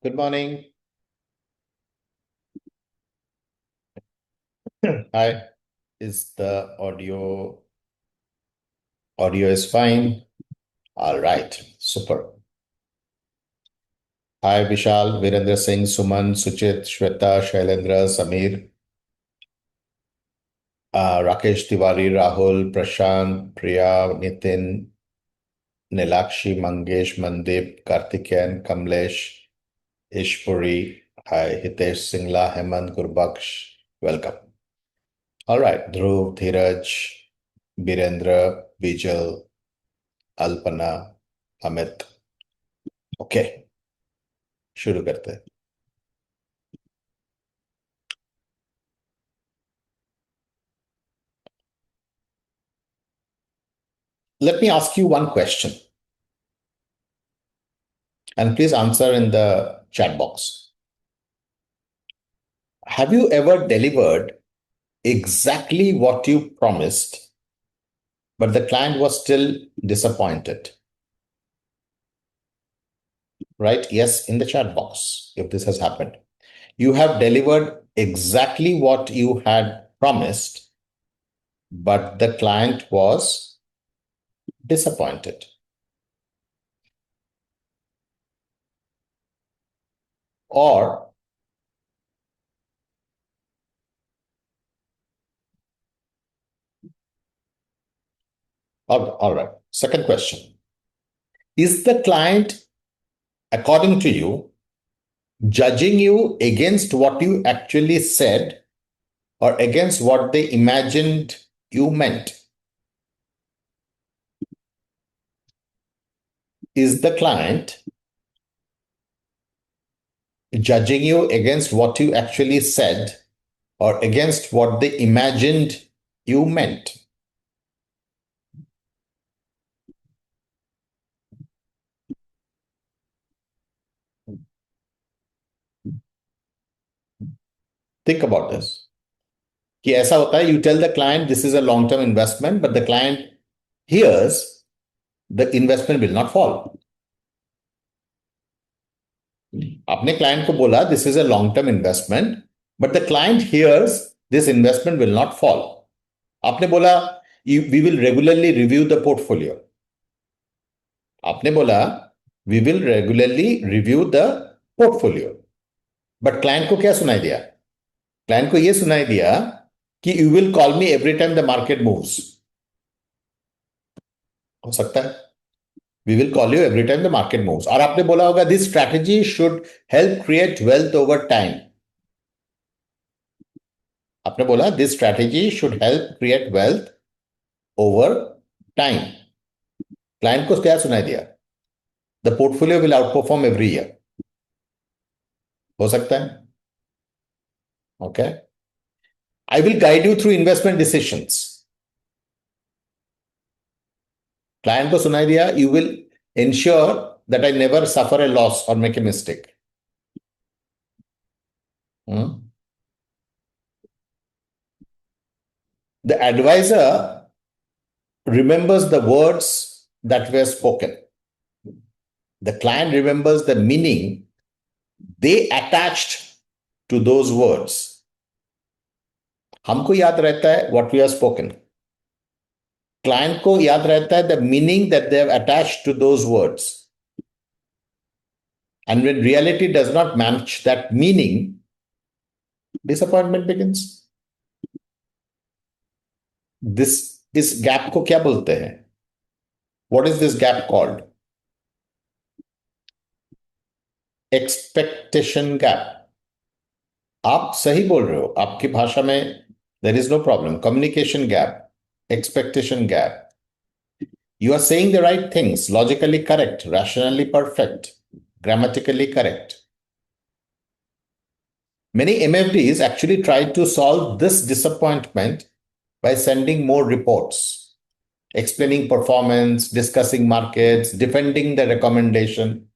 Good morning. Hi. Is the audio is fine? All right. Super. Hi, Vishal, Virendra Singh, Suman, Suchit, Shweta, Shailendra, Samir, Rakesh Tiwari, Rahul, Prashant, Priya, Nitin, Nilakshi, Mangesh, Mandip, Kartikeyan, Kamlesh, Ishpuri. Hi, Hitesh Singla, Hemant, Gurbaksh. Welcome. All right. Dhruv, Dheeraj, Birendra, Bijal, Alpana, Amit. Okay, शुरू करते हैं. Let me ask you one question, and please answer in the chat box. Have you ever delivered exactly what you promised, but the client was still disappointed? Right? Yes, in the chat box, if this has happened. You have delivered exactly what you had promised, but the client was disappointed. Or, all right, second question. Is the client, according to you, judging you against what you actually said or against what they imagined you meant? Is the client judging you against what you actually said or against what they imagined you meant? Think about this. कि ऐसा होता है, you tell the client this is a long term investment, but the client hears the investment will not fall. आपने client को बोला this is a long term investment, but the client hears this investment will not fall. आपने बोला we will regularly review the portfolio. आपने बोला we will regularly review the portfolio, but client को क्या सुनाई दिया? क्लाइंट को यह सुनाई दिया कि you will call me every time the market moves. हो सकता है we will call you every time the market moves. और आपने बोला होगा this strategy should help create wealth over time. आपने बोला this strategy should help create wealth over time. Client को क्या सुनाई दिया? The portfolio will outperform every year. हो सकता है. Okay, I will guide you through investment decisions. Client को सुनाई दिया you will ensure that I never suffer a loss और make a mistake. The advisor remembers the words that were spoken. The client remembers the meaning they attached to those words. हमको याद रहता है what we have spoken. Client को याद रहता है the meaning that they have attached to those words. And when reality does not match that meaning, disappointment begins. इस gap को क्या बोलते हैं? What is this gap called? Expectation gap. आप सही बोल रहे हो, आपकी भाषा में there is no problem. Communication gap, expectation gap. You are saying the right things, logically correct, rationally perfect, grammatically correct. Many MFDs actually try to solve this disappointment by sending more reports, explaining performance, discussing markets, defending the recommendation.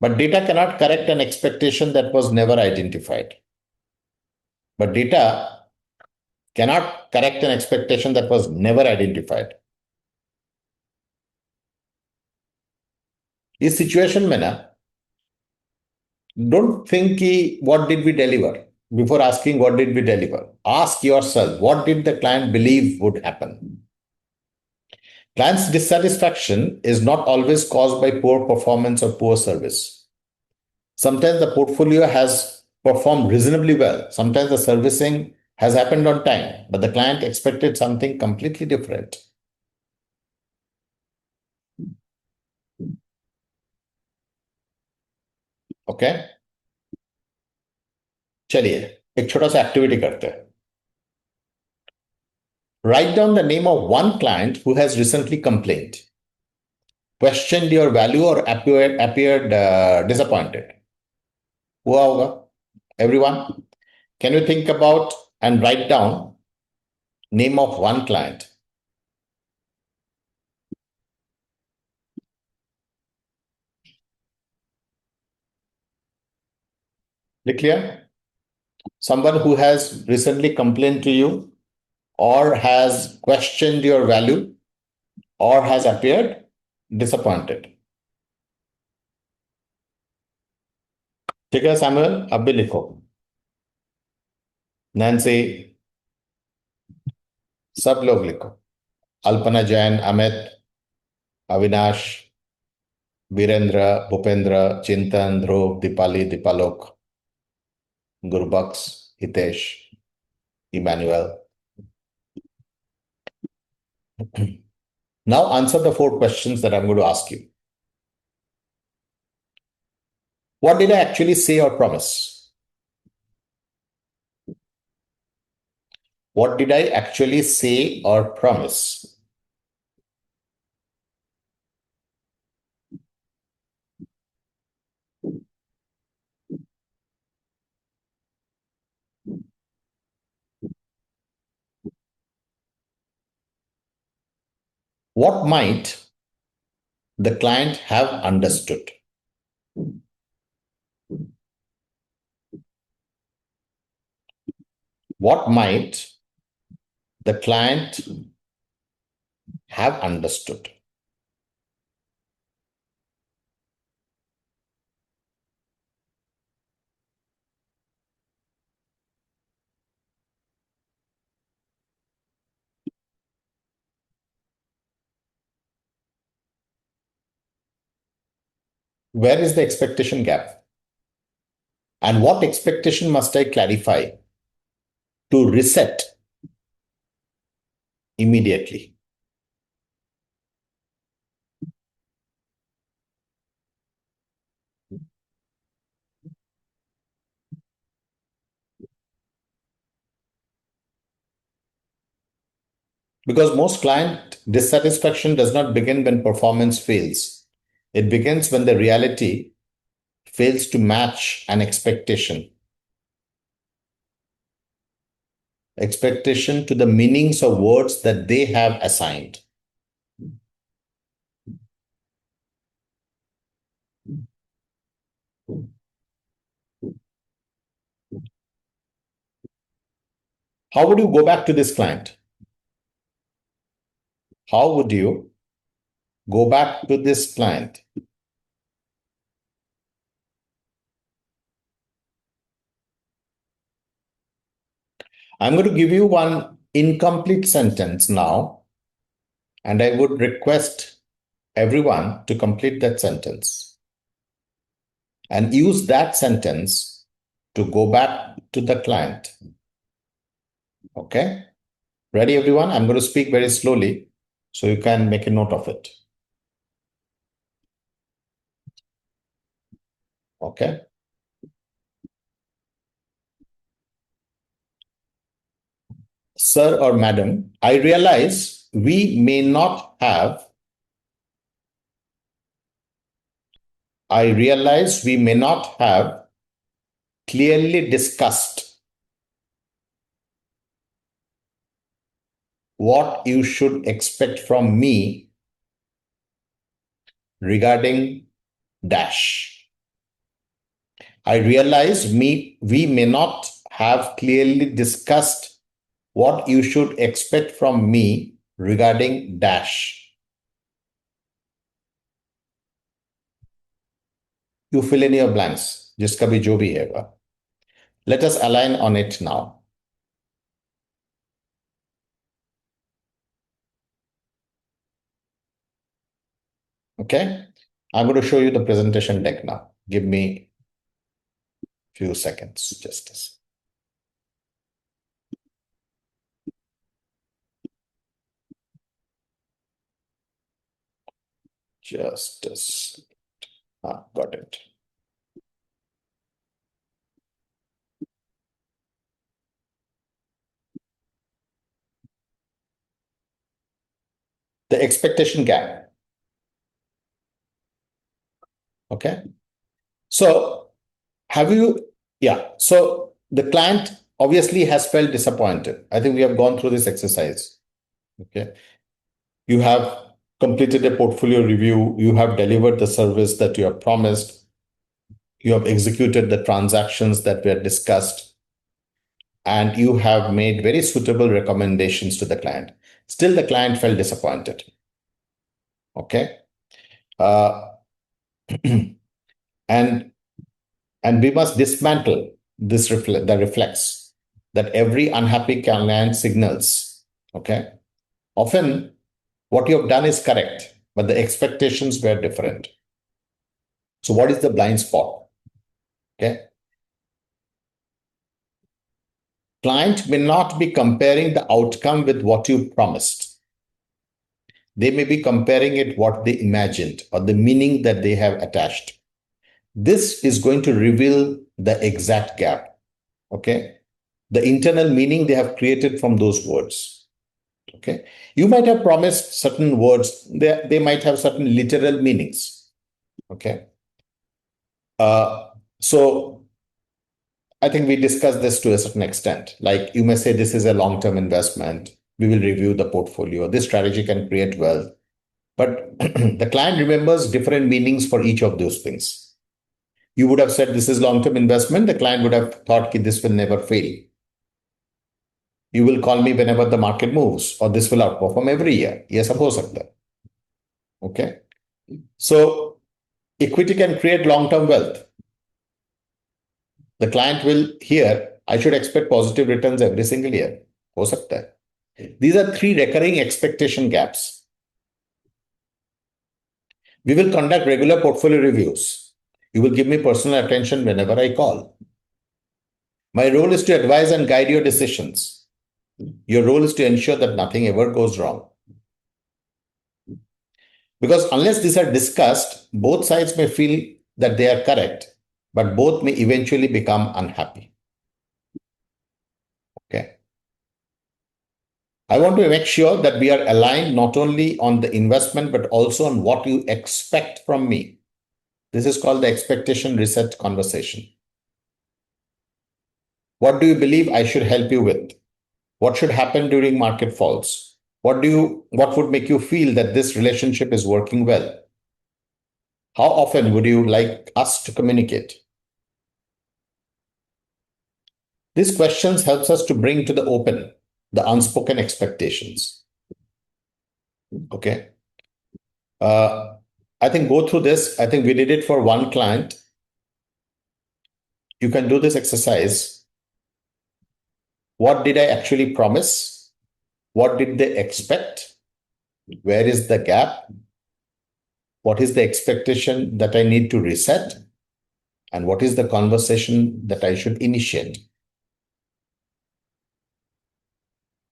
But data cannot correct an expectation that was never identified. But data cannot correct an expectation that was never identified. इस situation में ना Don't think what did we deliver before asking what did we deliver. Ask yourself what did the client believe would happen. Client's dissatisfaction is not always caused by poor performance or poor service. Sometimes the portfolio has performed reasonably well. Sometimes the servicing has happened on time, but the client expected something completely different. Okay, चलिए एक छोटा सा activity करते हैं. Write down the name of one client who has recently complained, questioned your value, or appeared disappointed. हुआ होगा. Everyone, can you think about and write down name of one client? Clear? Someone who has recently complained to you, or has questioned your value, or has appeared disappointed. ठीक है Samuel, अब भी लिखो. Nancy, सब लोग लिखो. Alpana Jain, Amit, Avinash, Virendra, Bhupendra, Chintan, Dhruv, Deepali, Deepalok, Gurbaksh, Hitesh, Emmanuel. Now answer the 4 questions that I'm going to ask you. What did I actually say or promise? What did I actually say or promise? What might the client have understood? What might the client have understood? Where is the expectation gap? And what expectation must I clarify to reset immediately? Because most client dissatisfaction does not begin when performance fails. It begins when the reality fails to match an expectation. Expectation to the meanings of words that they have assigned. How would you go back to this client? How would you go back to this client? I'm going to give you one incomplete sentence now, and I would request everyone to complete that sentence and use that sentence to go back to the client. Okay? Ready, everyone? I'm going to speak very slowly so you can make a note of it. Okay? Sir or madam, I realize we may not have clearly discussed what you should expect from me regarding dash. I realize we may not have clearly discussed what you should expect from me regarding dash. You fill in your blanks. जिसका भी जो भी है वह. Let us align on it now. Okay. I'm going to show you the presentation deck now. Give me a few seconds. Just a sec. Just a sec. Got it. The expectation gap. Okay. So so the client obviously has felt disappointed. I think we have gone through this exercise. Okay. You have completed a portfolio review. You have delivered the service that you have promised. You have executed the transactions that were discussed, and you have made very suitable recommendations to the client. Still, the client felt disappointed. Okay. Uh, and we must dismantle the reflex that every unhappy client signals. Okay. Often, what you have done is correct, but the expectations were different. So, what is the blind spot? Okay. Client may not be comparing the outcome with what you promised. They may be comparing it what they imagined or the meaning that they have attached. This is going to reveal the exact gap. Okay. The internal meaning they have created from those words. Okay. You might have promised certain words, they might have certain literal meanings. Okay. So I think we discussed this to a certain extent. Like you may say, this is a long term investment. We will review the portfolio. This strategy can create wealth. But the client remembers different meanings for each of those things. You would have said this is long term investment. The client would have thought that this will never fail. You will call me whenever the market moves, or this will outperform every year. Yes, हो सकता है. Okay. So equity can create long term wealth. The client will hear, I should expect positive returns every single year. हो सकता है. These are three recurring expectation gaps. We will conduct regular portfolio reviews. You will give me personal attention whenever I call. My role is to advise and guide your decisions. Your role is to ensure that nothing ever goes wrong. Because unless these are discussed, both sides may feel that they are correct, but both may eventually become unhappy. Okay. I want to make sure that we are aligned not only on the investment, but also on what you expect from me. This is called the expectation reset conversation. What do you believe I should help you with? What should happen during market falls? What would make you feel that this relationship is working well? How often would you like us to communicate? These questions helps us to bring to the open the unspoken expectations. Okay. I think go through this. I think we did it for one client. You can do this exercise. What did I actually promise? What did they expect? Where is the gap? What is the expectation that I need to reset? And what is the conversation that I should initiate?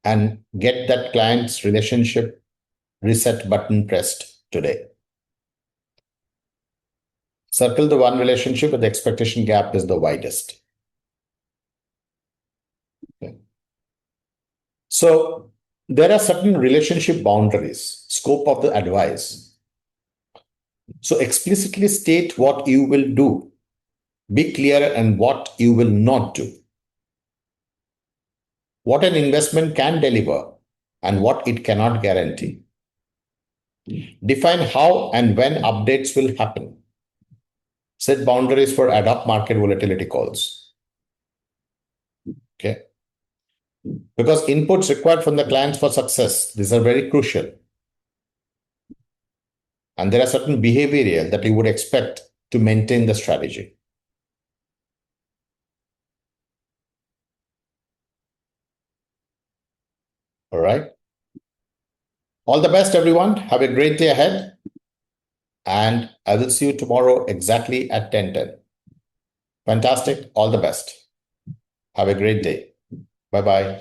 And get that client's relationship reset button pressed today. Circle the one relationship where the expectation gap is the widest. Okay. So there are certain relationship boundaries, scope of the advice. So explicitly state what you will do. Be clear on what you will not do. What an investment can deliver and what it cannot guarantee. Define how and when updates will happen. Set boundaries for ad hoc market volatility calls. Okay. Because inputs required from the clients for success, these are very crucial. And there are certain behavioral that you would expect to maintain the strategy. All right. All the best, everyone. Have a great day ahead. And I will see you tomorrow exactly at 10:10. Fantastic. All the best. Have a great day. Bye bye.